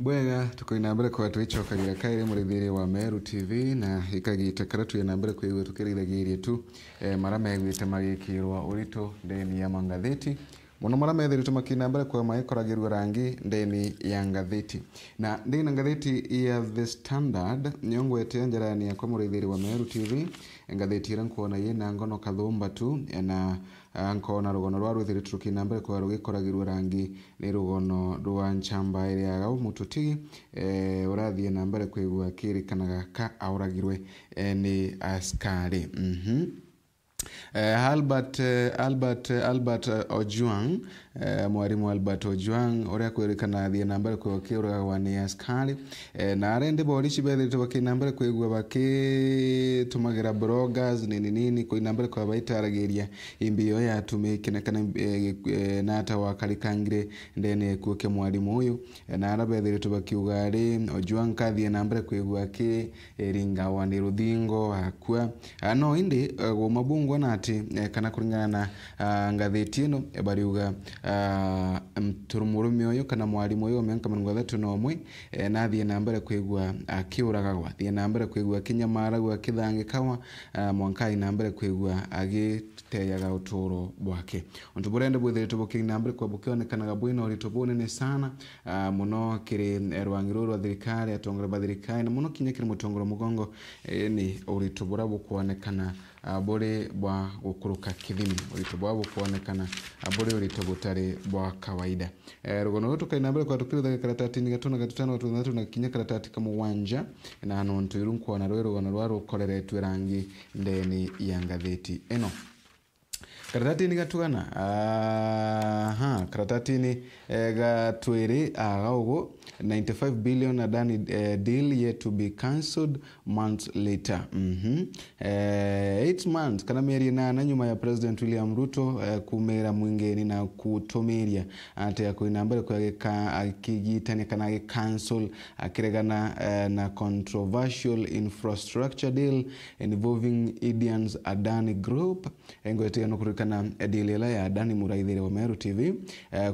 Bwega tukoina mbere kwa twichokagira kaire murithiri wa Meru TV na ikagita karatu ya mbere kwa tukirigirie tu marama yegwite magikirwa urito ndeni ya mangatheti muno marama yethiri tumakina mbere kwa mayikoragirwa rangi ndeni ya ngatheti na ndeni ngatheti ya The Standard nyongwete njarani ya kwa murithiri wa Meru TV ngatheti rankuona yena ngono kathumba tu na nkona rugono rwa ruthiri tukina mbere kwa rugikoragirwa rangi ni rugono rwa nchamba iri ya mututigi urathie na mbere kwigua kirikanaga ka auragirwe ni askari Albert Ojwang mwarimu Albert Ojwang uria kwirikana thie nambere kwa kiuragwa ni askari na arende borichi bethite bakina mbere kwigua bakitumagira bloggers nini kwa nambere kwa baitaragiria imbio ya tumikine kana na hata wakarikangire ndene kuoke mwarimu uyu na arabethire tubakiuga ari Ojwang kathie nambere kwigua ki ringawa ni ruthingo akwa no indi gumabungwa na ati kana kuringana na ngatheti ino bariuga turumurume uyu kana mwarimu uyu omenka 31 nathie nambere kwigua akiuragwa thie nambere kwigua kinyamara gwa kithangikawa mwankai nambere kwigua agiteyaga uturo bwake onto burende bwithire tubuki nambere kwa bukionekanaga bwino ritubune ni sana muno kiri rwangiro rwa thirikari atongora bathirikari na muno kinya kiri mutongoro mugongo ni uritubura bukuonekana bore bwa gukuruka kithimi uritubwa bukuonekana bore uritubutare bwa kawaida rugono tukaina mbere kwa tukirutha karatati ni gatuna gatutano gatuna na kinya karatati kama wanja na nonto irunko na rugono rwa rukoreretwe rangi ndeni ya ngatheti eno karatati ni gatugana karatati ni gatwiri agaugo 95 billion adani deal yet to be cancelled months later 8 months kana mieri na nyuma ya President William Ruto kumera mwingeni na kutomeria ate ya kuina mbere kwa akigitane kana cancel akiregana na controversial infrastructure deal involving Indians Adani Group engwete no kurikana deal ya Adani Muraithire wa Meru TV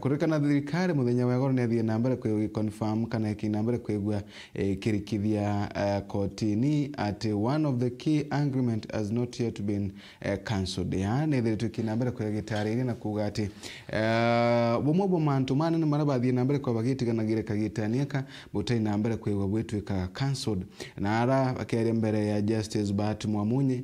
kurikana thirikari muthenya wa goro ne thie nambere kwa confirm kana kinambere kwegwa kirikithia kotini at one of the key agreement has not yet been cancelled yani thire kinambere kwa gitarire na kugati bomobo mantu manene marabathie nambere kwa bagitiganagire kagitaniaka butai nambere kwegwa bwetwika cancelled na ara akere mbere ya Justice Bahati Mwamunyi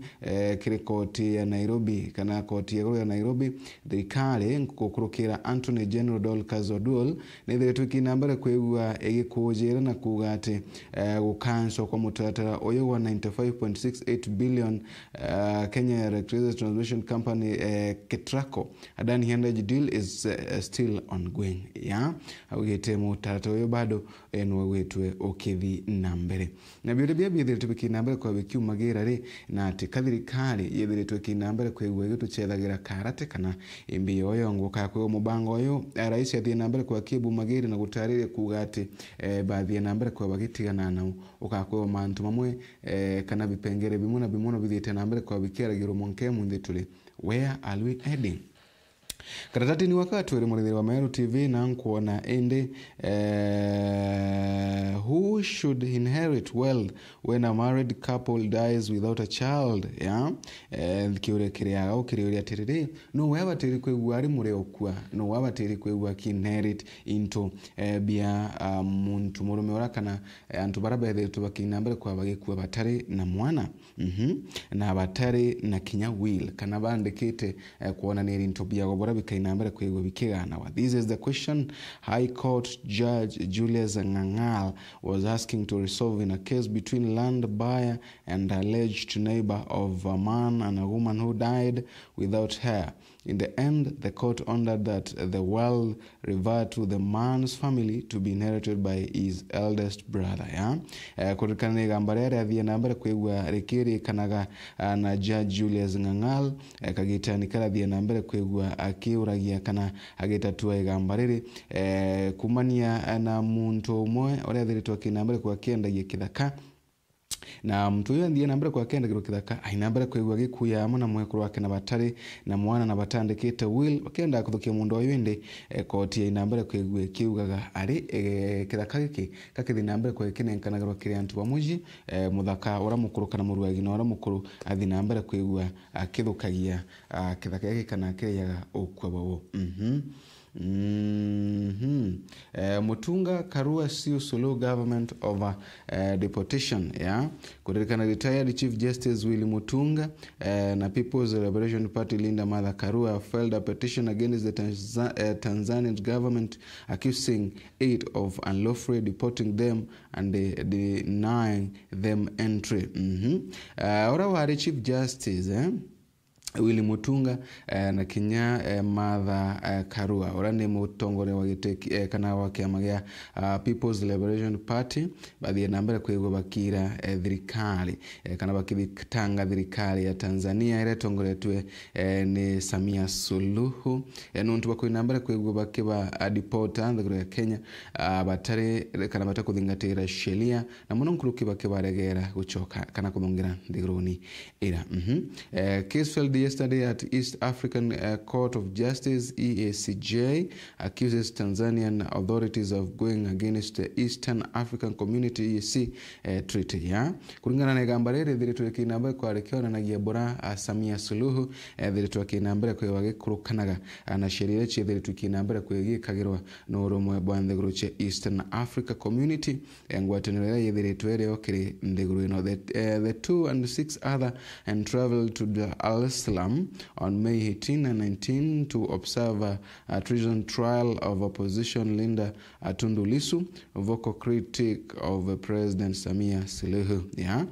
kirikoti ya Nairobi kana koti ya Nairobi thirikari ngukurukira Anthony General Dorcas Oduol ne thire kinambere kwegwa egikujira na kugate gukanso kwa mutaratara oyo wa 95.68 billion Kenya Electricity Transmission Company Ketraco Adani Energy deal is still ongoing ugete mutaratara oyo bado enwe wetwe okithi nambere na bia thire tubikinambere kwa bikiumagira ri na ati kathirikari yethire tukinambere kwegwa gituchethagira karate kana imbi oyo nguka kwa mubango oyo rais athie nambere kwa kibu magiri na gutarire kugate bathie nambere kwa bagitigana nao ukakwa mantu mamwe kana bipengere bimuna bimuno bithite nambere kwa bikeragiro monke munde tuli where are we heading karatati ni wakati wa murithiri wa Meru TV na nkuona ende who should inherit wealth when a married couple dies without a child kiure kiria au kiria tiriri no waba tiri kwegwa ari mure okwa no waba tiri kwegwa ki inherit into bia muntu murume orakana antu barabethe tubakinambere kwa bagikuwa batari na mwana na batari na kinya will kana bandikite kuona ni into bia gobora bikainambere kwegwa bikigana wa this is the question High Court Judge Julius Ngangal was asking to resolve in a case between land buyer and alleged neighbor of a man and a woman who died without heir. In the end, the court ordered that the wealth revert to the man's family to be inherited by his eldest brother. Kurikana gambare athie nambere kwegwa rikiri kanaga na Judge Julius Ngangal kagitani kala thie nambere kwegwa akiuragia kana agitatua igambariri kumania na muntu umwe ore thiritwa kinambere kwa kiendagie kithaka na mtu uyu ndiye nambere kwa kenda giro kithaka ainambere kwigwa gikuya amo na mwekuru wake na batari na mwana na batandikite will bakenda kuthukia mundu uyu indi koti ainambere kwigwa kiugaga ari kithaka giki kakithi nambere kwa kinenkanagirwa kiri antu bamuji muthaka ura mukuru kana muruagi na ura mukuru athi nambere kwigwa kithukagia kithaka giki kana kiriaga ukwa babo Mutunga Karua Siu Sulu government over deportation, yeah. Kudirikana retired Chief Justice Willy Mutunga na People's Liberation Party Linda Mother Karua filed a petition against the Tanzanian government accusing it of unlawfully deporting them and denying them entry. Ora wari Chief Justice Willy Mutunga na Kinya Mother Karua urane mutongore wa giteki kana wa kiama gya People's Liberation Party baadhi ya nambere kwegwa bakira thirikari kana bakithitanga thirikari ya Tanzania ire tongoretwe ni Samia Suluhu nuntu bakwe nambere kwegwa bakiba deporta ndagiro ya Kenya batare kana batakuthingatira sheria na muno nkuruki bakibaregera gucoka kana kuthungira ndigironi ira case filed yesterday at East African Court of Justice EACJ accuses Tanzanian authorities of going against the Eastern African Community EAC treaty, yeah. Kulingana na gambarere dhiritwe kinambere kwa rekiona na giabora Samia Suluhu dhiritwe kinambere kwa wagikurukanaga na sheria che dhiritwe kinambere kwa gikagirwa no urumwe bwandeguru che Eastern Africa Community ngwatenere dhiritwe reo kiri ndeguru no the 2 and 6 other and traveled to Dar es Salaam on May 18 and 19 to observe a treason trial of opposition Linda Tundu Lissu, vocal critic of President Samia Suluhu, yeah.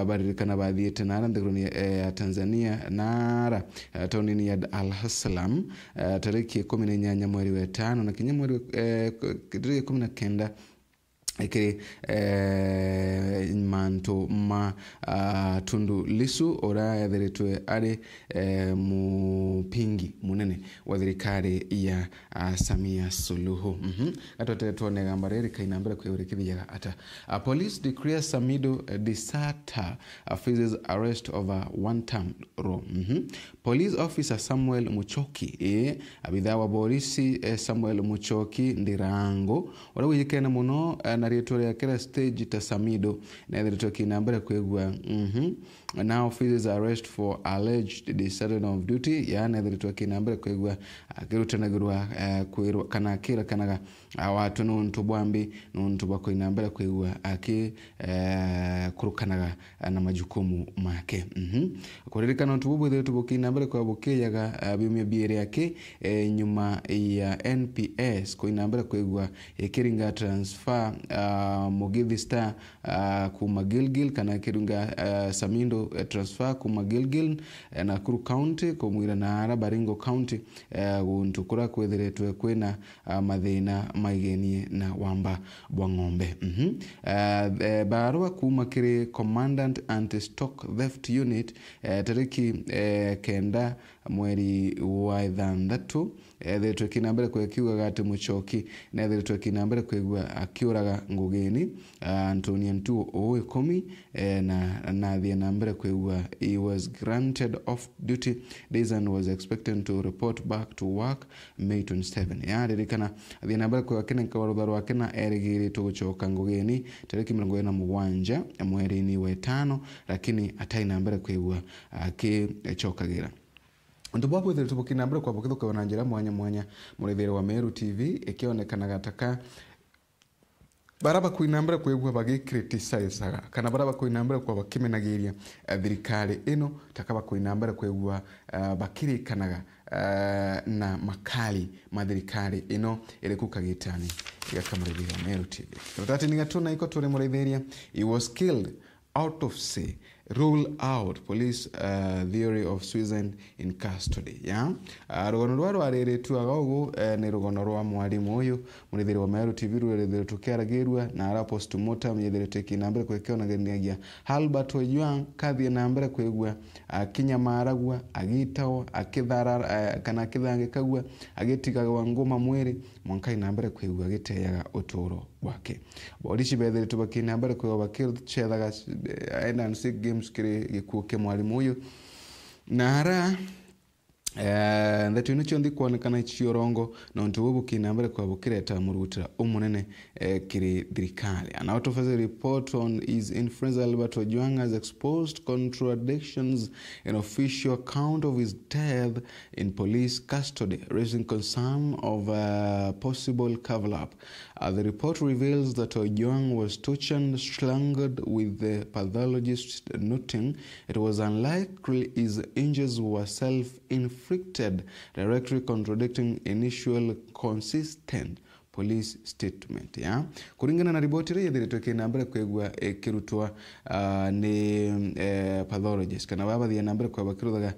Barikana baadhi tenara ndeguruni Tanzania nara taunini ya Dar es Salaam tariki 18 mwezi wa 5 na kinya mwezi 19 Eke manto ma Tundu Lissu ora yatheretwe ari mupingi munene wa thirikari ya Samia Suluhu. Atote tuone gambareri kainambere kwerekithia ata police declare Samido deserter faces arrest over one-term rule. Police officer Samuel Muchoki abitha wa polisi Samuel Muchoki ndirango ora wikena muno na retoria kera stage ta Samido na retoria kinambere kwegwa now faces arrest for alleged desertion of duty yana retoria kinambere kwegwa kirutanagirwa kwirwa kana kira kanaga watu nuntu bwambi nuntu bako inambere kwegwa aki kurukanaga na majukumu make kuririkana nuntu bubu dhetu bokinambere kwa bokeyaga bimye biere yake nyuma ya NPS ko inambere kwegwa ekiringa transfer Mugithi Star kuma Gilgil kana kirunga Samindo transfer kuma Gilgil na Kuru County kumwira na Baringo County untukura kwethiretwe kwena mathina maigenie na wamba bwa ng'ombe. Barua kuma kiri Commandant Anti-Stock Theft Unit tariki kenda mweri wa 6 dhiritwe kinambere kwa kiuga gati Muchoki na dhiritwe kinambere kwa akiuraga ngugeni Antonio Ntu owe 10 na the nambere kwa he was granted off duty days and was expected to report back to work May 27. Ya dirikana the nambere kwa kene kawarudharu wakena erigiri tuguchoka ngugeni tariki 27 mweri ni wa 5 lakini atai nambere kwa akichokagira. Ndubabu dhiri tubukinambere kwa bukithuka wananjira mwanya murithire wa Meru TV ikionekana gataka baraba kuinambere kwegwa bagi criticize kana baraba kuinambere kwa bakimenagiria thirikari ino takaba kuinambere kwegwa bakiri kanaga na makali mathirikari ino iri kukagitani yakamurithire wa Meru TV. Tutati ningatuna iko turi murithiria he was killed out of sea rule out police theory of suicide in custody. Rugono rwa rwareretu agago ni rugono rwa mwarimu uyu munithiri wa Meru TV rurethire tukiaragirwa na ara postmortem yethire teki nambere kwekeo na geniagia Albert Ojwang kathie nambere kwegwa akinyamaragwa agitawa akithara kana akithangikagwa agitigaga ngoma mwiri mwankai nambere kwegwa agiteyaga uturo wake. Borishi bethire tubaki nambere kwegwa bakirchethaga enda nsig games kiri gikuo ke mwarimu uyu na ara that you know kuonekana chiorongo na ntububu kinambere kwa bukireta murutira umunene kiri thirikari. An out of a report on his influence, Albert Ojwang has exposed contradictions in official account of his death in police custody, raising concern of a possible cover-up. The report reveals that Ojwang was tortured and strangled, with the pathologist noting it was unlikely his injuries were self-inflicted, directly contradicting initial consistent police statement. Kuringana na ripoti ile yethire nambere kwegwa kirutwa ni pathologist kana baba thia nambere kwa bakiruthaga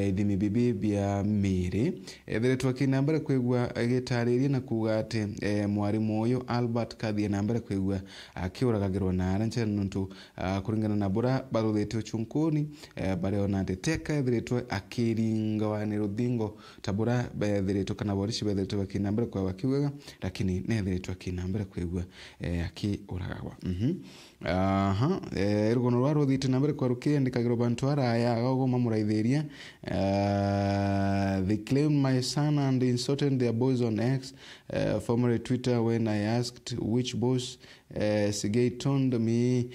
ithimi bibi bia miri yethire nambere kwegwa gitariria na kuga ati mwarimu uyu Albert kathie nambere kwegwa akiuragagirwa na aranche nuntu kuringana na bura baruthite uchunkuni bare ona teka yethire akiringa wa ni ruthingo tabura yethire kana borishi yethire nambere kwa bakiwaga lakini nethiritwa kinambere kwegwa akiuragagwa. Rugono rwa ruthite nambere kwa rukiandikagirwo bantu araya agago mamuraithiria. They claimed my son and insulted their boys on X, formerly Twitter, when I asked which boss. Sigay told me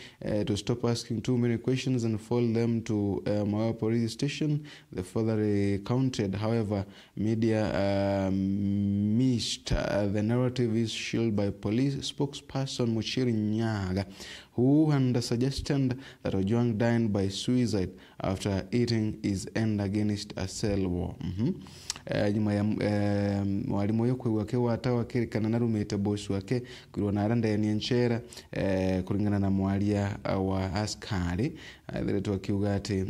to stop asking too many questions and follow them to my police station. The father recounted. However, media missed the narrative is shielded by police spokesperson Muchiri Nyaga, who suggested that Ojwang died by suicide after eating his end against a cell war. Nyuma ya mwalimu uyu kwegwa ke watawa kirikana na rumite boss wake kwirwa na aranda ya nyenchera kuringana na mwalia wa askari thiretu akiuga ati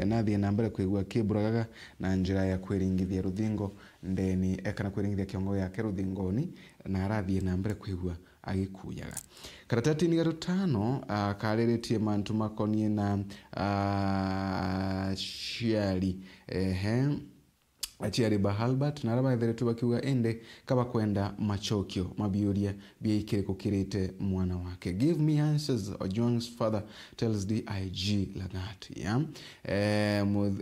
nathie nambere kwegwa kiburagaga na njira ya kwiringithia ruthingo ndeni ekana kwiringithia kiongo yake ruthingoni na arathie nambere kwegwa agikuyaga. Karatati-ini gatano kariritie mantu makonie na ciari achiari Albert na raba yethire bakiuga ende kaba kwenda machokio mabiuria bia ikire kukirite mwana wake. Give me answers, Ojwang's father tells DIG Lagat.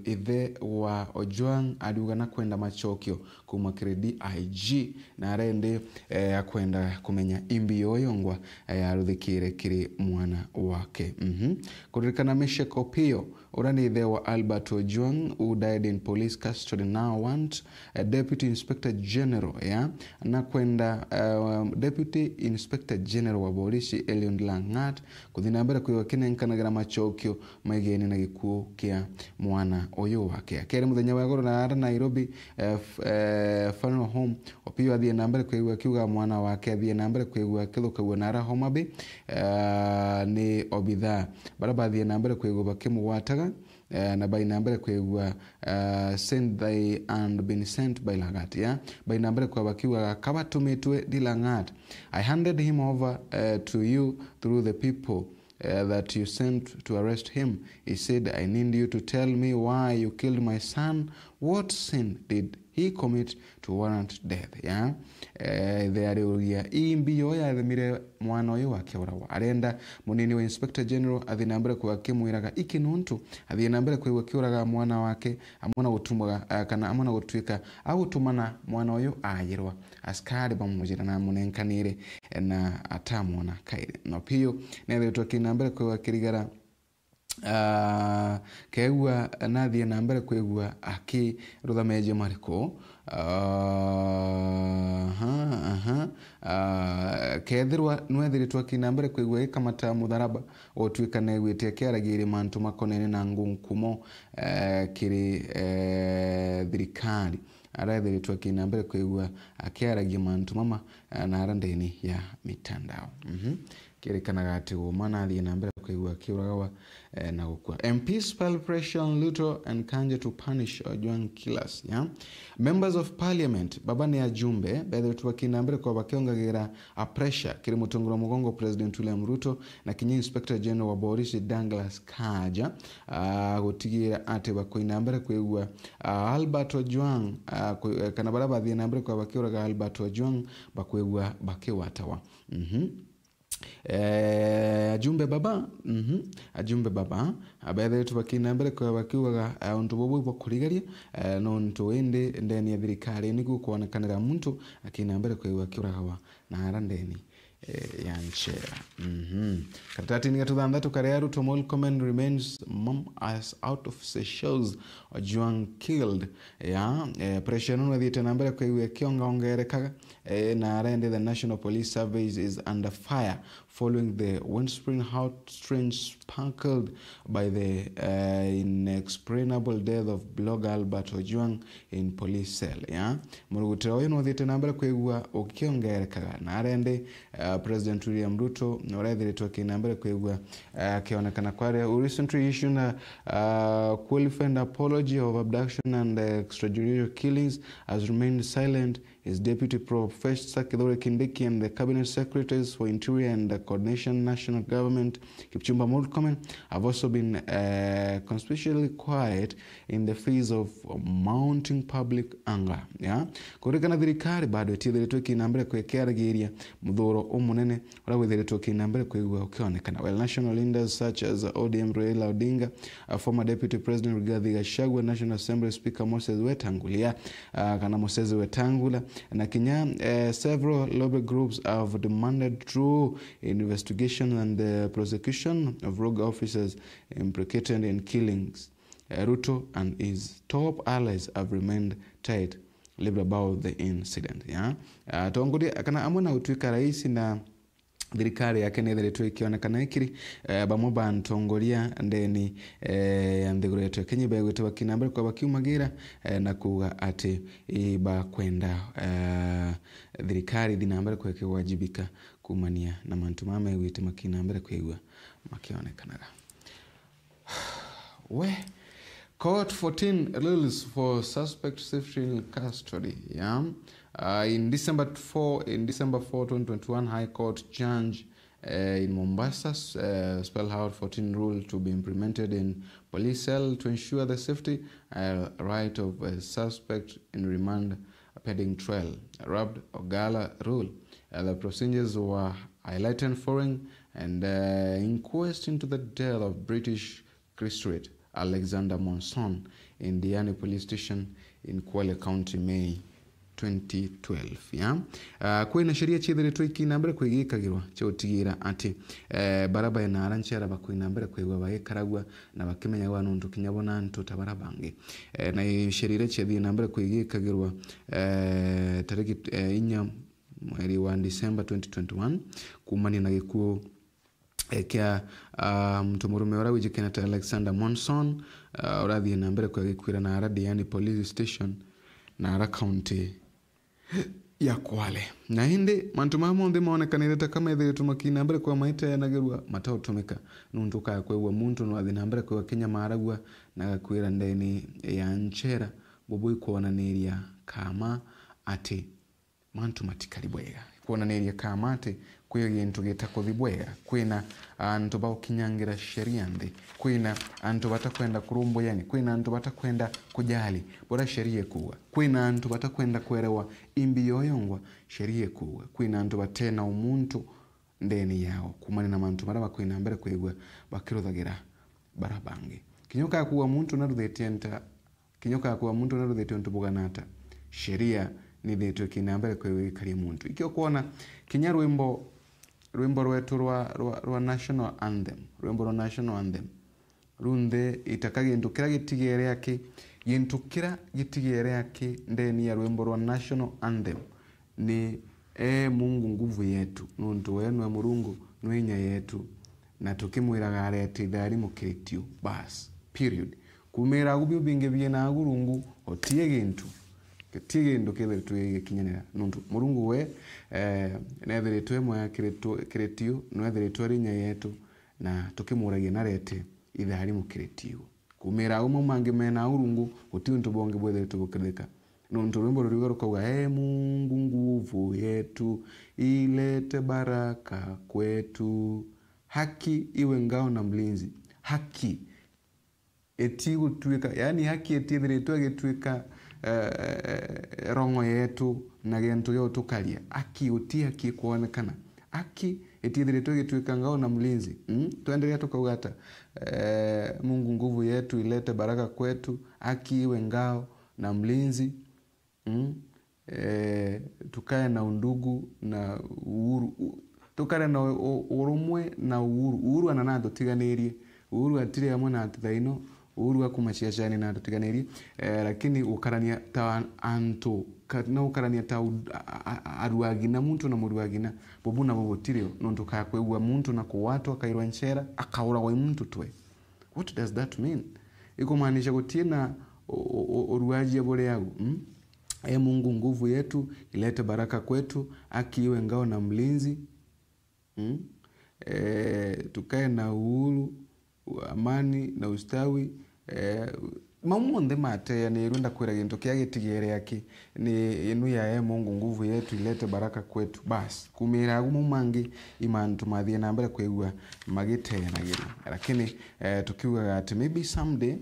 Ithe wa Ojwang adiuga na kwenda machokio kumakire DIG na rende akwenda kumenya imbi yoyongwa yaruthikire kiri mwana wake. Kuririkana Meshe Kopio urani ithe wa Albert Ojwang, who died in police custody, now want a Deputy Inspector General na kwenda Deputy Inspector General wa polisi Elion Langat kuthinambira kwiwa kinenkanagera machokio maigeni na gikuo kia mwana uyu wake. Akere muthenya wa goro na ara Nairobi funeral home opio athie nambere kwiwa kiuga mwana wake athie nambere kwiwa kithukawa na ara Homa Bay ni obitha baraba athie nambere kwiwa bakimugwataga na by nambere kwegwa send thy and been sent by Lagat. By nambere kwa bakiwa kabatumitwe di Lagat. I handed him over to you through the people that you sent to arrest him. He said, I need you to tell me why you killed my son. What sin did he commit to warrant death? There uria imbiyo ya themire mwana uyu wake urawa arenda munini wa Inspector General athinambere kwa kimwiraga ikinuntu athinambere kwa kiuraga mwana wake amona gutumaga kana amona gutwika agutumana mwana uyu ayirwa askari bamujira na munenkanire na atamona kaire no pio nethe twakinambere kwa kirigara kegwa nathie nambere kwegwa aki ruthameje mariko kethirwa nwethiritwa kinambere kwegwa ikamata mutharaba otwikane gwitia kiaragire mantu makonene na ngunkumo kiri thirikari arethiritwa kinambere kwegwa akiaragia mantu mama na arandeni ya mitandao. Kĩrĩkanaga atĩ ũmana athiĩ na mbere kũigua kĩũragawa na gũkua. MP spell pressure on Ruto and Kanja to punish Ojwang killers. Yeah? Members of Parliament baba ni ajumbe bethe tuwakina mbere kwa bakiongagĩra a pressure kĩrĩ mũtongoro mũgongo President William Ruto na kinyi Inspector General wa Boris Douglas Kanja gũtigĩra atĩ bakoina mbere kũigua Albert Ojwang kana bara bathiĩ na mbere kwa bakiũraga Albert Ojwang bakwĩgua bakiwatawa. Ajumbe baba ajumbe baba abethe tubakina mbere kwa bakiugaga untu bobo bokurigaria no ntu ende ndeni ya thirikari niguo kuonekanira muntu akina mbere kwa bakiuragawa na arandeni ya nchera. Katati ni gatuthandatu karea Ruto Murkomen remains mum as out of shows Ojwang killed. Pressure no thiete na mbere kwa kionga ongerekaga na arende the National Police Service is under fire following the Windspring heartstrings sparkled by the inexplainable death of blogger Albert Ojwang in police cell. Murugutira oyo no thiete na mbere kwa ukiongerekaga na arende President William Ruto norethiretwo kina mbere kwigua akionekana kware recently issued a qualified apology of abduction and extrajudicial killings has remained silent. His Deputy Professor Kithure Kindiki and the Cabinet Secretaries for Interior and Coordination National Government Kipchumba Murkomen have also been conspicuously quiet in the face of mounting public anger. Kurikana thirikari bado ititheretwo kina mbere kwekeragiria muthuro umunene ora witheretwo kina mbere kwigua ukionekana. Well, national leaders such as ODM Raila Odinga, former Deputy President Rigathi Gachagua, National Assembly Speaker Moses Wetangula kana Moses Wetangula na Kenya, several lobby groups have demanded true investigation and the prosecution of rogue officers implicated in killings. Ruto and his top allies have remained tight about the incident. Tongodi kana amona utwika rais na thirikari yake netheretwo ikionekana ikiri bamwe bantongoria ndeni yanthiguretwo Kenya begwetwa kinambere kwa bakiumagira na kuga ati iba kwenda thirikari dinambere kwa kiwajibika kumania na mantu mama gwite makinambere kwigwa makionekanaga. Court 14 rules for suspect safety in custody. In December 4, 2021, High Court judge in Mombasa spelled out 14 rules to be implemented in police cell to ensure the safety right of a suspect in remand pending trial. Rubbed Ogala rule. The procedures were highlighted foreign and inquest into the death of British Christian Alexander Monson in Diani Police Station in Kwale County, May 2012. Kwina sheria chitheretwo ikinambere kwigikagirwa cyotigira ati baraba na aranchera bakwinambere kwigwa bagekaragwa na bakimenya wa nuntu kinyabona ntu tabarabange na sheria chithi nambere kwigikagirwa tariki 4 mweri wa December 2021 kumani na gikuo kia mtumurume ora wijikena Alexander Monson orathi na mbere kwa gikwira na aradi yani police station na ara county ya Kwale na hindi mantu mamo ndi maonekanire kama ithire tumakina mbere kwa maita yanagirwa matautumika nuntu ka kwewa muntu no athi na mbere kwa Kenya maragwa na gakwira ndeni ya nchera bobo ikuonaniria kama ati mantu matikali bwega kuonaniria kama ati kwiyo gintu gitakuthibwega kwina antu baokinyangira sheria ndi kwina antu batakwenda kurumbo yani kwina antu batakwenda kujali bora sheria kuwa kwina antu batakwenda kuerewa imbi yoyongwa sheria kuwa kwina antu batena umuntu ndeni yao kumani na mantu maraba kwina mbere kwigwa bakiruthagira barabange kinyoka kuwa muntu naruthetenta kinyoka kuwa muntu naruthetenta buganata sheria ni dhetu kinambere kwewe kari muntu ikyo kuona kinya rwimbo rwetu rwa national anthem rwimbo rwa national anthem runde itakagendukira gitigere yake yentukira gitigere yake ndeni ya rwimbo rwa national anthem ni Mungu nguvu yetu nuntu wenu Murungu nwenya yetu na tukimwiraga arete thari mukitio bas period kumera gubyo binge biye na gurungu otie gintu Ketige ndo kele tuwe kinyanera nundu murungu we nethere tuwe moya kiretio nethere tuwe nya yetu na tukimuragia narete ithari mu kiretio kumira umo mangi mena urungu uti untu bonge bwethe tugukirika nundu rwimbo rurigo rukauga Mungu nguvu yetu ilete baraka kwetu, haki iwe ngao na mlinzi. Haki eti gutuika, yani haki etithiritwe gituika rongo yetu na gento yo tukaria. Haki uti haki kuonekana. Haki etithiritwe gituika ngao na mlinzi. Tuendelea tukauga hata Mungu nguvu yetu ilete baraka kwetu, haki iwe ngao na mlinzi. Tukae na undugu na uhuru, tukae na urumwe na uhuru anana tutiganirie, uhuru atire hamwe na thaino, uhuru akumaciacani na tutiganirie, lakini ukarania ta antu kana ukarania ta aruagina muntu na muruagina bobu na bobotirio nontu ka kwegwa muntu na kuwatu akairwa nchera akaura wa muntu twe. What does that mean? Ikumaanisha gutina oruaji bore yagu. Mungu nguvu yetu ilete baraka kwetu, haki iwe ngao na mlinzi. Tukae na uhuru, amani na ustawi. Mamonde mate yani irunda kwira gintu kiagitigere yake ni inu ya Mungu nguvu yetu ilete baraka kwetu. Bas kumira gumu mangi imantu mathie na mbere kwegwa magitenagiri, lakini tukiuga ati maybe someday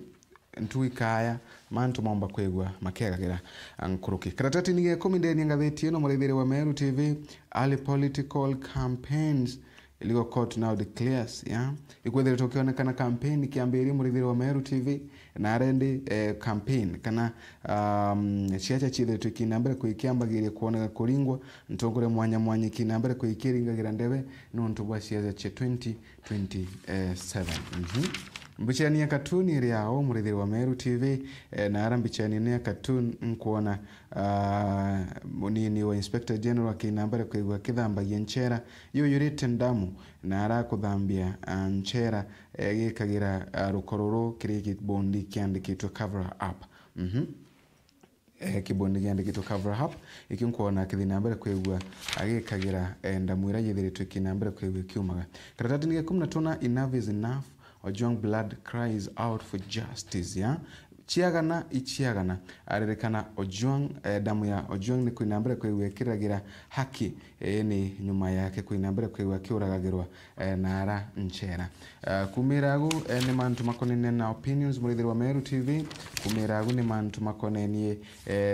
ntuikaya mantu maomba kwegwa makegagira nkuruki. Karatati ni 10 ndeni ngatheti ino mureithere wa Meru TV. Early political campaigns illegal court now declares ikwethere tokionekana campaign kiambiri mureithere wa Meru TV na rendi campaign kana chiacha chithe tukinambere kuikiambagiria kuoneka kuringwa ntongore mwanya kinambere kuikiringagira ndebe nontu bwa chiacha che 2027. Mbichani ya cartoon iri yao mureithere wa Meru TV na arambichani ya cartoon nkuona munini wa Inspector General kinambere kwigwa kithambagia nchera yurite ndamu na arakuthambia nchera gikagira rukororo kiri bondi kiandikitwe cover up. Kibondi kiandikitwe cover up ikinkuona kithinambere kwigwa agikagira ndamwira yithiritwe kinambere kwigwa kiumaga. Karatati ni 15 enough is enough. Ojwang blood cries out for justice. Chiagana ichiagana arerekana Ojwang damu ya Ojwang ni kuinambere kwegwekiragira haki ni nyuma yake kuinambere kwegwakiuragagirwa nara nchera. Kumiragu ni mantu makonene na opinions mureithere wa Meru TV. Kumiragu ni mantu makonenie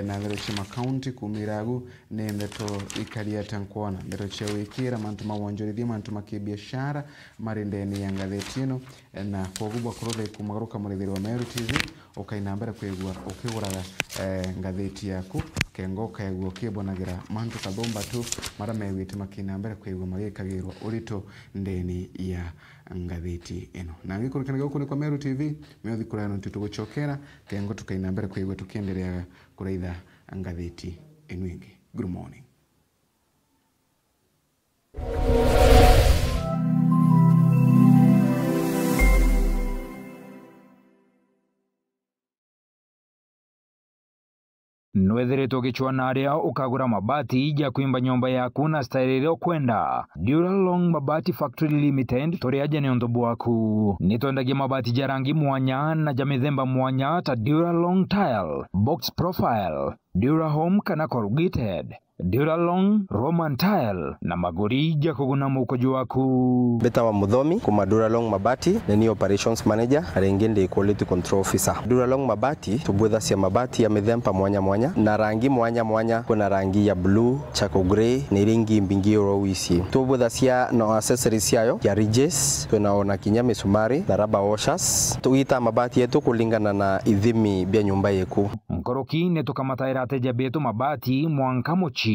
na Nderochima County. Kumiragu ni ndeto ikaria tankuona ndeto chewekira mantu mawonjorithia mantu makibiashara marindeni ya ngatheti na kogubwa kurothe kumagaruka mureithere wa Meru TV ukainambere kwegwa ukiguraga ngatheti yaku kengo kaegwa kibonagira mantu kathomba tu mara megwite makinambere kwegwa magikagirwa urito ndeni ya ngatheti ino na ngikurikana guku ni kwa Meru TV miothi kurano tutuguchokera kengo tukainambere kwegwa tukiendelea kuraitha ngatheti ino ingi. Good morning. Nwethiritwo gichwana aria ukagura mabati ija kuimba nyomba yaku na style ile ukwenda. Duralong Mabati Factory Limited turi aja ni onto bwaku. Nitwendagia mabati jarangi mwanya na jamithemba mwanya ta Duralong Tile, Box Profile, Durahome kana corrugated, Duralong Roman Tile na maguri ija kuguna mukojo waku. Beta wa Muthomi kuma Duralong Mabati ni operations manager arengende quality control officer. Duralong Mabati tubwetha cia mabati ya mithemba mwanya mwanya na rangi mwanya mwanya. Kuna rangi ya blue, charcoal grey na rangi mbingi rowisi. Tubwetha cia no accessories yayo ya ridges, tunaona kinya misumari na rubber washers. Tuita mabati yetu kulingana na ithimi bya nyumba yeku. Nkoroki netukamataira ateja betu mabati Mwankamochi.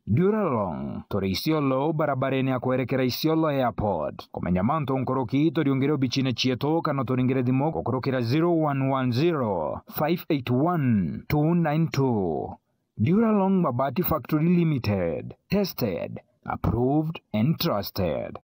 Duralong turi Isiolo barabareni ya kuerekera Isiolo Airport. Kumenya manto nkoroki turiongere bichine chieto kana turingire thimo kukurukira 0110 581 292. Duralong Mabati Factory Limited. Tested, approved and trusted.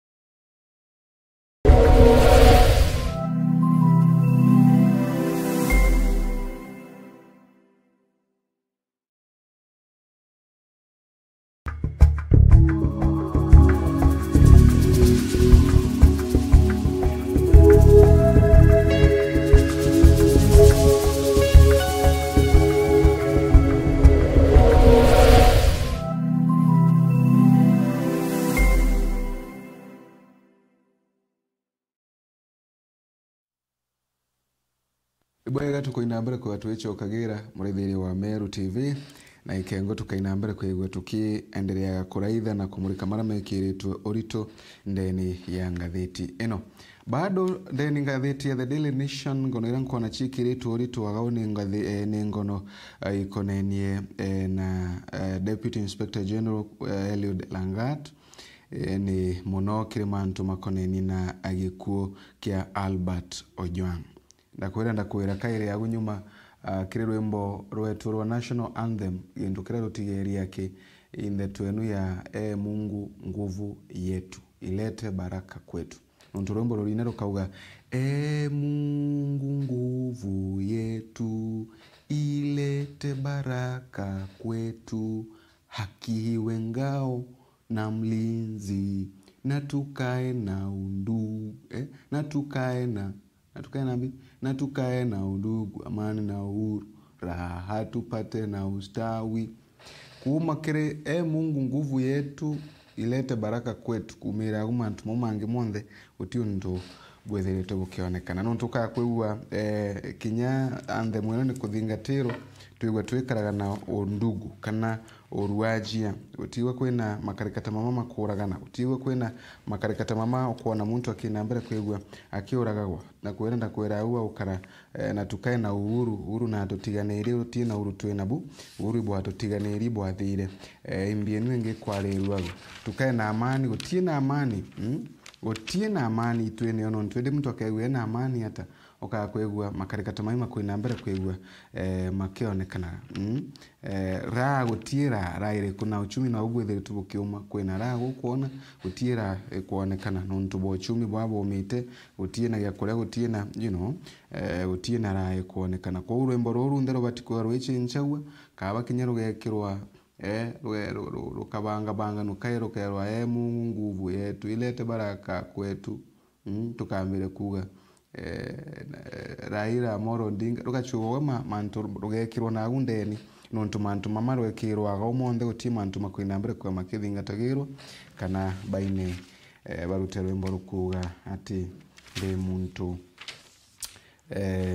Ibwega tukoina mbere kwa tuweche okagira murithiri wa Meru TV na ikengo tukaina mbere kwa igwe tukiendelea kuraitha na kumurika mara mekiritwe orito ndeni ya ngatheti ino. Bado ndeni ngatheti ya The Daily Nation ngono iranko na chikiritwe orito wagao ni ngono ikonenie na Deputy Inspector General Eliud Langat ni muno kirimantu makoneni na agikuo kia Albert Ojwang. Ndakwira kaire ya gunyuma kire rwimbo rwetu rwa National Anthem indukira rutigeri yake in the twenu ya Mungu nguvu yetu ilete baraka kwetu. Nuntu rwimbo rurine rukauga Mungu nguvu yetu ilete baraka kwetu, haki iwe ngao na mlinzi, na tukae na undugu na tukae na undugu, amani na uhuru, raha tupate na ustawi. Kuuma kire Mungu nguvu yetu ilete baraka kwetu kumira gumantu momange monde utiu ndo bwetherete bukionekana no tuka kwewa kinya ande mwene ni kuthingatiro tuigwa twikaraga na undugu kana uruajia utiwa kwina makarikata mama makuragana utiwa kwina makarikata mama okuona muntu akina mbere kwigwa akiuragagwa na kwenda kwera uwa ukara na tukae na uhuru na tutiganiri utie na uhuru twena bu uhuru bwa tutiganiri bwa thire imbienu nge kwarelwa tukae na amani utie na amani utie na amani twene ono twende mtu akaigwe na amani hata okakwegwa makarikata maima kwina mbere kwegwa makionekana ra gutira raire kuna uchumi na ugwethere tubukiuma kwina ra gukuona gutira kuonekana nontu bo uchumi bwabo umite utie na yakore utie na utie na ra kuonekana kwa urembo ruru ndero batiko rweche nchawa kaba kinyaro gekirwa rukabanga banga nukairo kerwa Mungu nguvu yetu ilete baraka kwetu tukambire kuga Raila Amolo Odinga rukachuwa mantu rugekirwa na gundeni nontu mantu mama rwekirwa gaomonde uti mantu makwina mbere kwa makithingatagirwa kana baine barutero imboro kuga ati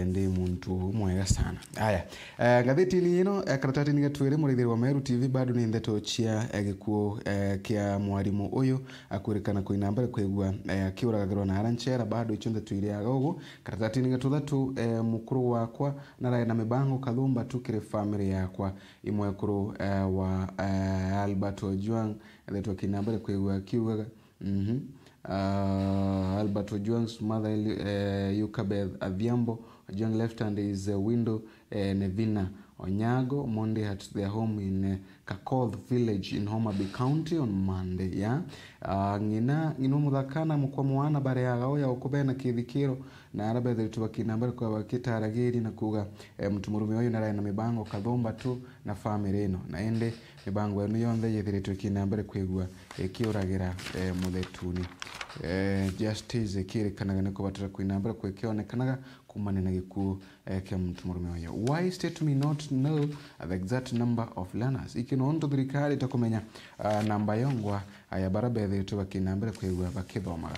ndi muntu mwega sana. Haya, ngatheti ni ino karatati ni gatwere murithiri wa Meru TV bado ni ndeto chia gikuo kia mwarimu uyu akurikana kuina mbere kwegwa akiuragagirwa na aranchera bado ichonde tuire agogo karatati ni gatuthatu mukuru wakwa na mibango kalumba tukire family yakwa imwekuru wa Albert Ojwang ndeto kina mbere kwegwa akiugaga Albert Ojwang's mother Yukabeth Adhiambo Ojwang left hand is window Nevina Onyago Monday at their home in Kakoth village in Homa Bay County on Monday. Ngina muthakana mukwa mwana bare yagao ya okubena kithikiro na arabethe tubakina mbere kwa bakitaragiri na kuga mtumurume wayo na mibango kathomba tu na family ino na ende mibango eno yonthe yethiritwe kina mbere kwigwa kiuragira muthetuni justice kirikanaga niko batara kuina mbere kwekionekanaga kumane na gikuo kia mtumurume wayo. Why state me not know the exact number of learners ikinondo thirikari takumenya namba yongwa aya barabethe tubakina mbere kwigwa bakithomaga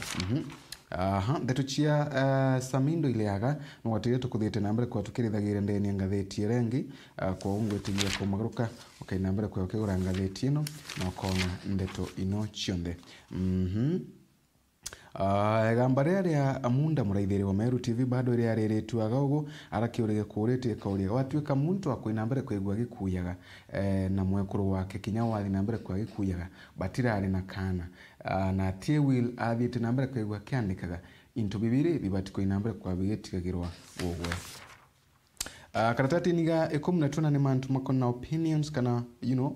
ndeto chia samindo ileaga nwatire tukuthite nambere kwa tukirithagira ndeni ngatheti rengi kwa ungwetigia kwa magaruka nambere kwa ukigura ngatheti ino na ukona ndeto ino chionde gambare ria amunda muraithiri wa Meru TV bado ria riretu agago arakiurige kurite kauria watwika muntu akwina mbere kwigwa gikuyaga na mwekuru wake kinya wathi na mbere kwa gikuyaga batirari na kana na tie will athite na mbere kwigwa kiandikaga into bibiri bibatiko ina mbere kwa bigetigagirwa wogwe karatati niga 12 ni mantu makona opinions kana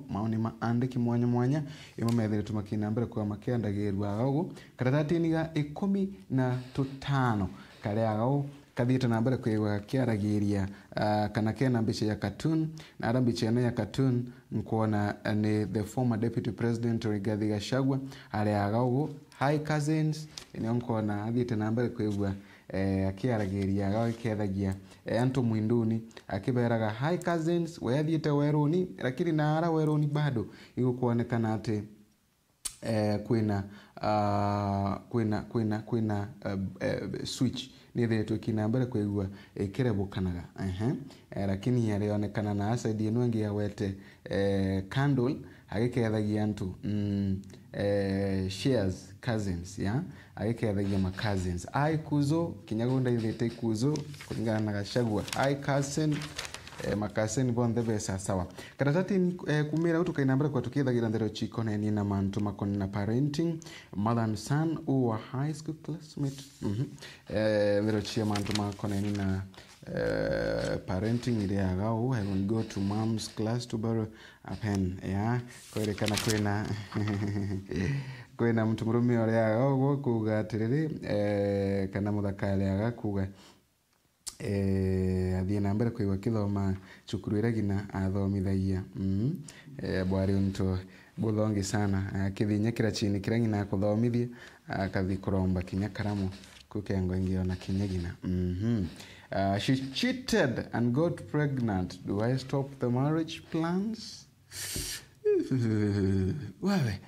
maoni maandiki mwanya imamethire tumakina mbere kwa makiandagirwa agago karatati niga 15 kare agago kathita na mbere kwigwa kiaragiria kana kena mbiche ya cartoon na arambiche ya cartoon nkuona ni the former deputy president Rigathi Gachagua ale agago hi cousins nkuona athite na mbere kwigwa akiaragiria agago kethagia anto mwinduni akiberaga hi cousins wethiite weruni lakini na ara weruni bado igukuonekana ati kwina switch ni thetwe kinambere kwigua ikirebukanaga lakini yarionekana na aside ino ngi yawete candle agikethagia antu shares cousins ya agikethagia ma cousins ai kuzo kinyagunda ithete kuzo kulingana na Gachagua ai cousin makaseni bonde besa sawa karatati kumira utu kainambere kwa tukithagira ndero chiko na nina mantu makoni na parenting mother and son or high school classmate ndero chia mantu makoni nina parenting ile agao I will go to mom's class to borrow a pen kwa kana kwena mtu murume ore agao kuga atiriri kana muthakale agakuga athie na mbere kuigwa kithoma cukuru iragina athomithagia bwari unto buthongi sana kithinya kira chini kirangina kuthomithia akathi kuromba kinya karamu kukengo ingiona kinyagina she cheated and got pregnant. Do I stop the marriage plans? Wewe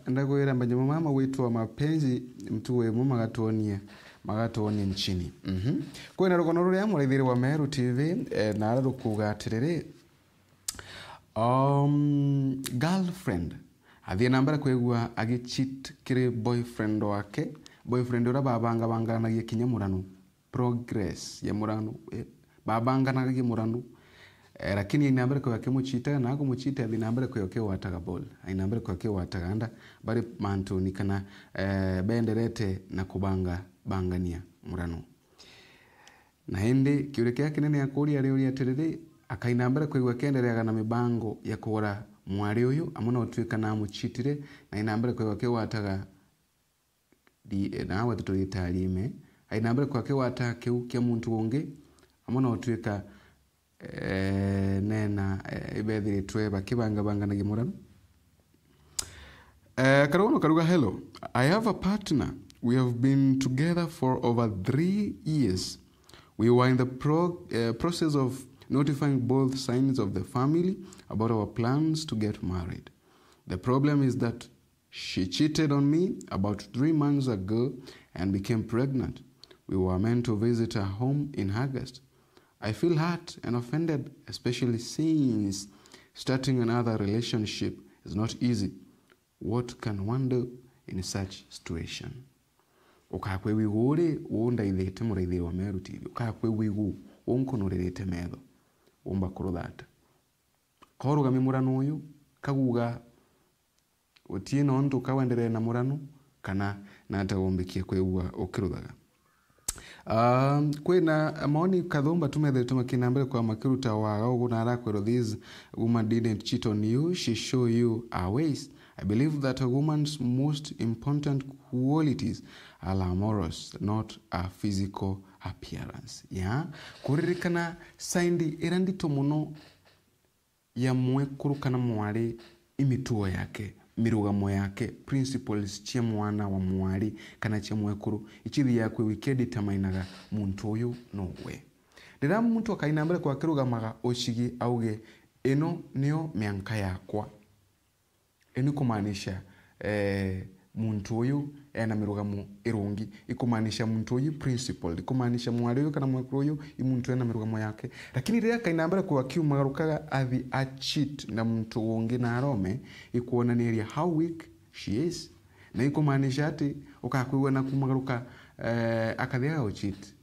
ndakwira mbanyama mama wetu wa mapenzi mtu we mama magatuonie nchini kwena rugono ruria muraithiri wa Meru TV na ararukuga atiriri girlfriend athie nambara kwigua agicheat kiri boyfriend wake boyfriend ura babanganagia kinya muranu progress ya muranu babanganagia muranu lakini inambere kwa kimuchita na kumuchita athie nambara kwa wataga ball inambere kwa wataga anda bari mantu nikana benderete na kubanga bangania murano na hindi kiurekea kinene ya kuri ari atiriri akainambere kwigwa kendereaga na mibango ya kugora mwari uyu amuna utwika na muchitire na inambere kwigwa kiwataga na watu tuitalime ainambere kwa kiwata kiu kia muntu ungi amuna utwika nena ibethiri tweba kibanga bangana gimurano karuga hello I have a partner. We have been together for over 3 years. We were in the process of notifying both sides of the family about our plans to get married. The problem is that she cheated on me about 3 months ago and became pregnant. We were meant to visit her home in August. I feel hurt and offended, especially since starting another relationship is not easy. What can one do in such situation? Ukakwe wigure wonda ithete muraithiri wa Meru TV ukakwe wigu wonkonorerete metho umba kuruthata korugami murano uyu kaguga utie no ndu kawenderere na murano kana natagombekie kwegua ukiruthaga kwena maoni kathomba tumethete makinambere kwa makiruta waga uguna arakwero this woman didn't cheat on you, she show you her ways. I believe that a woman's most important qualities are her morals, not her physical appearance. Kuririkana saindi irandito muno ya mwekuru kana mwari imituo yake, mirugamo yake, principles chia mwana wa mwari kana chia mwekuru ichithi yakwe wikedi tamainaga muntu uyu nowe. Ndira muntu akainambere kwa kirugamaga oshigi auge eno niyo mianka yakwa. Eno kumaanisha muntu uyu ena mirugamo irungi ikumanisha muntu uyu principle ikumanisha mwari uyu kana mwekuru uyu muntu ena mirugamo yake lakini rira kainambere kwa kiumagarukaga athi a cheat na muntu ungi na arome ikuona ni area how weak she is na ikumanisha ati ukakwigwa na kumagaruka akathia o cheat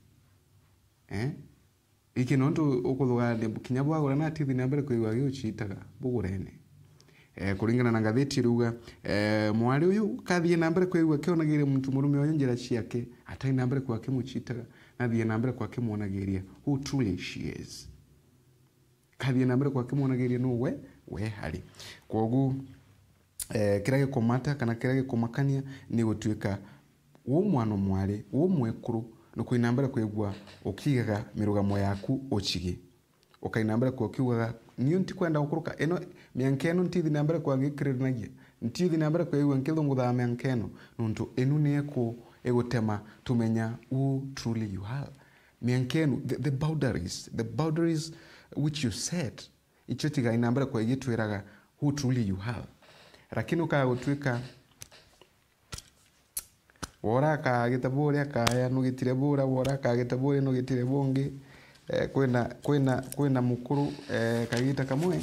iki nontu ukuthuga kinyabwa gura na tithi nambere kwigwa gyo cheataga bugurene kuringana na ngatheti ruga mwari uyu kathie nambere kwigwa kionagire muntu murume oyo njira ciake atai nambere kwa kimuchitaga na thie nambere kwa kimuonagiria who truly she is kathie nambere kwa kimuonagiria no we hari kogu kirage komata kana kirage komakania ni gutwika wo mwana mwari wo mwekuru no kuinambere kwigwa ukigaga mirugamo yaku ochigi ukainambere kwa kiugaga niyo ntikwenda gukuruka eno miankeno ntithi nambere kwa gikirinagia ntithi nambere kwa iwe nkithungutha miankeno nuntu enu neko egutema tumenya who truly you are miankeno the boundaries which you set ichotiga inambere kwa igitwiraga who truly you are lakini ukagutwika wora ka gitaburi akaya no gitire bura wora ka gitaburi no gitire bonge kwena mukuru kagita kamwe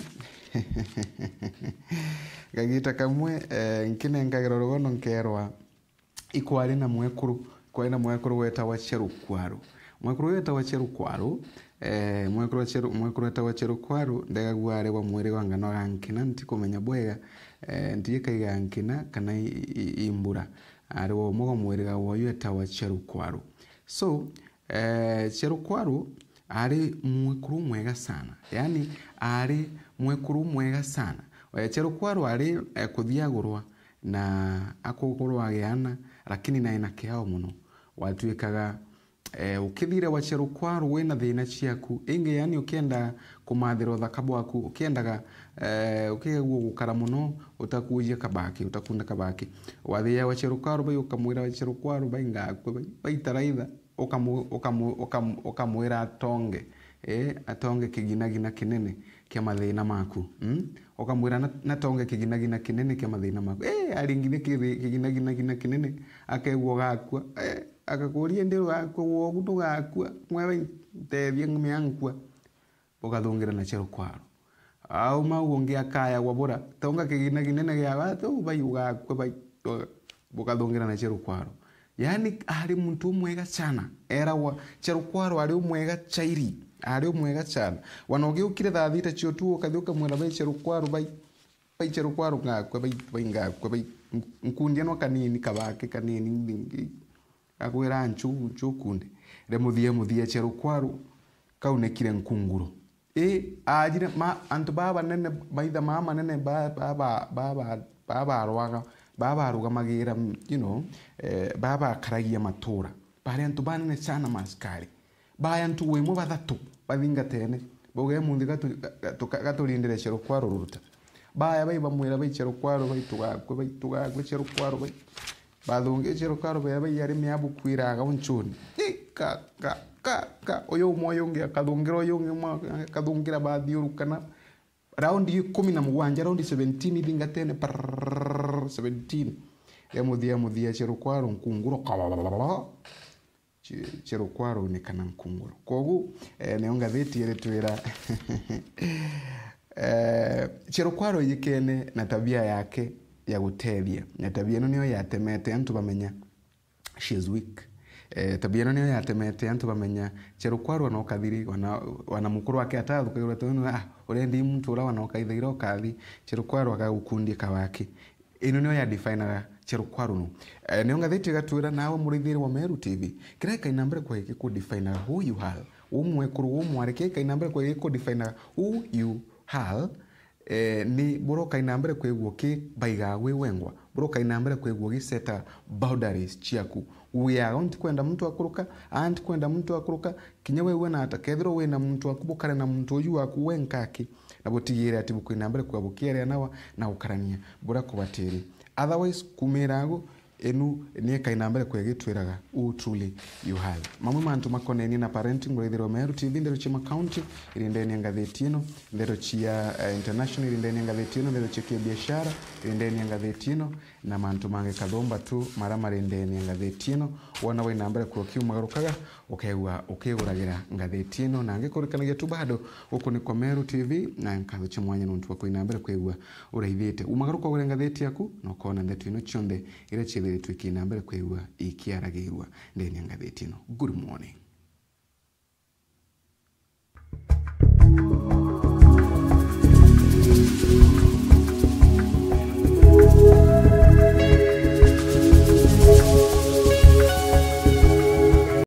kagita kamwe nkine ngagirorogono nkerwa ikwari na mwekuru kwa na mwekuru weta wa Cherukwaru mwekuru weta wa Cherukwaru mwekuru weta wa Cherukwaru ndega gware wa mwere wanga no gankina ntikomenya bwega ndika igankina kana imbura ari wo mugo mwere ga wo weta wa Cherukwaru so Cherukwaru ari mwekuru mwega sana yani ari mwekuru mwega sana Cherukwaru ari kuthiagurwa na akogorwa agiana lakini na ina kiao muno watuikaga ukithire wa Cherukwaru wena thina ciaku inge yani ukienda kumathiro thakabo waku ukiendaga ukigwo gukara muno utakuje kabaki utakunda kabaki wathia wa Cherukwaru bai ukamwira wa Cherukwaru bai ngakwe bai taraitha ukamwira atonge kiginagina kinene kia mathina maku ukamwira natonge kiginagina kinene kia mathina maku aringire kiginagina kinene akegwo gakwa akakuria ndio gakwa wogu ndugakwa mwewe tethie ngmiankwa ugathungira na Cherukwaru au mauonge akaya wabura tonga kiginagina gia watu bai ugakwa bai ugathungira na Cherukwaru yani ari muntu mwega sana era wa Cherukwaru ari mwega chairi ari mwega sana wanoge ukire thathita cio tu ukathuka mwera bai Cherukwaru bai Cherukwaru ngakwa bai ngakwa bai nkundia no kanini kabake kanini ndingi akwira nchu kunde re muthie Cherukwaru kaunekire nkunguro ajire antu baba nene maitha mama nene baba arwaga baba arugamagira baba akaragia matura bari antu banene sana maskari baya antu wemwe bathatu bathinga tene boge mundi gaturindire Cherukwaru ruta baya bai bamwira bai Cherukwaru bai tugakwe Cherukwaru bai bathunge Cherukwaru bai yari miabu kwiraga unchuni ka oyo moyo ngi akathungira oyo ngi akathungira bathiurukana round 17 round 17 thinga tene 17 muthia Cherukwaru nkunguro Cherukwaru ni kana nkunguro kogu neonga theti ile twira Cherukwaru yikene na tabia yake ya gutethia na tabia ino niyo yatemete antu bamenya she is weak tabia ino niyo yatemete antu bamenya Cherukwaru anokathiri wana mukuru wake atathukagira tunu urendi muntu ura wanokaithira okathi Cherukwaru akagukundia kawake ino niyo ya define Cherukwaru no neonga theti gatwira nawe murithiri wa Meru TV kireka inambere kwa iki ku define who you are umwekuru umwareke inambere kwa iki ku define who you are ni buroka inambere kwegwo ki baiga we wengwa buroka inambere kwegwo gi seta boundaries chiaku we are on kwenda mtu akuruka and kwenda mtu akuruka kinyewe we na atakethiro we na mtu akubukana na mtu uyu akuwenkaki na botigire ati buku inambere kwa bukire nawa na ukarania bura kubatiri otherwise kumirago enu ni kainambere kwegitwiraga truly you have mamwe mantu makoneni na parenting ngwithiro Meru TV ndero chima county irindeni ngatheti ino ndero chia international irindeni ngatheti ino ndero chia biashara irindeni ngatheti ino na mantu mange kathomba tu mara irindeni ngatheti ino wona we nambere kwa kiumagarukaga ukeguragira ngatheti ino na ngikurikanagia tu bado uko ni kwa Meru TV na nkathu mwanya nuntu kwa inambere kwegwa uraithite umagaruka ure ngatheti yaku no kona ndetu ino chonde ire chile twiki nambere kwegwa ikiaragirwa ndeni ngatheti ino good morning.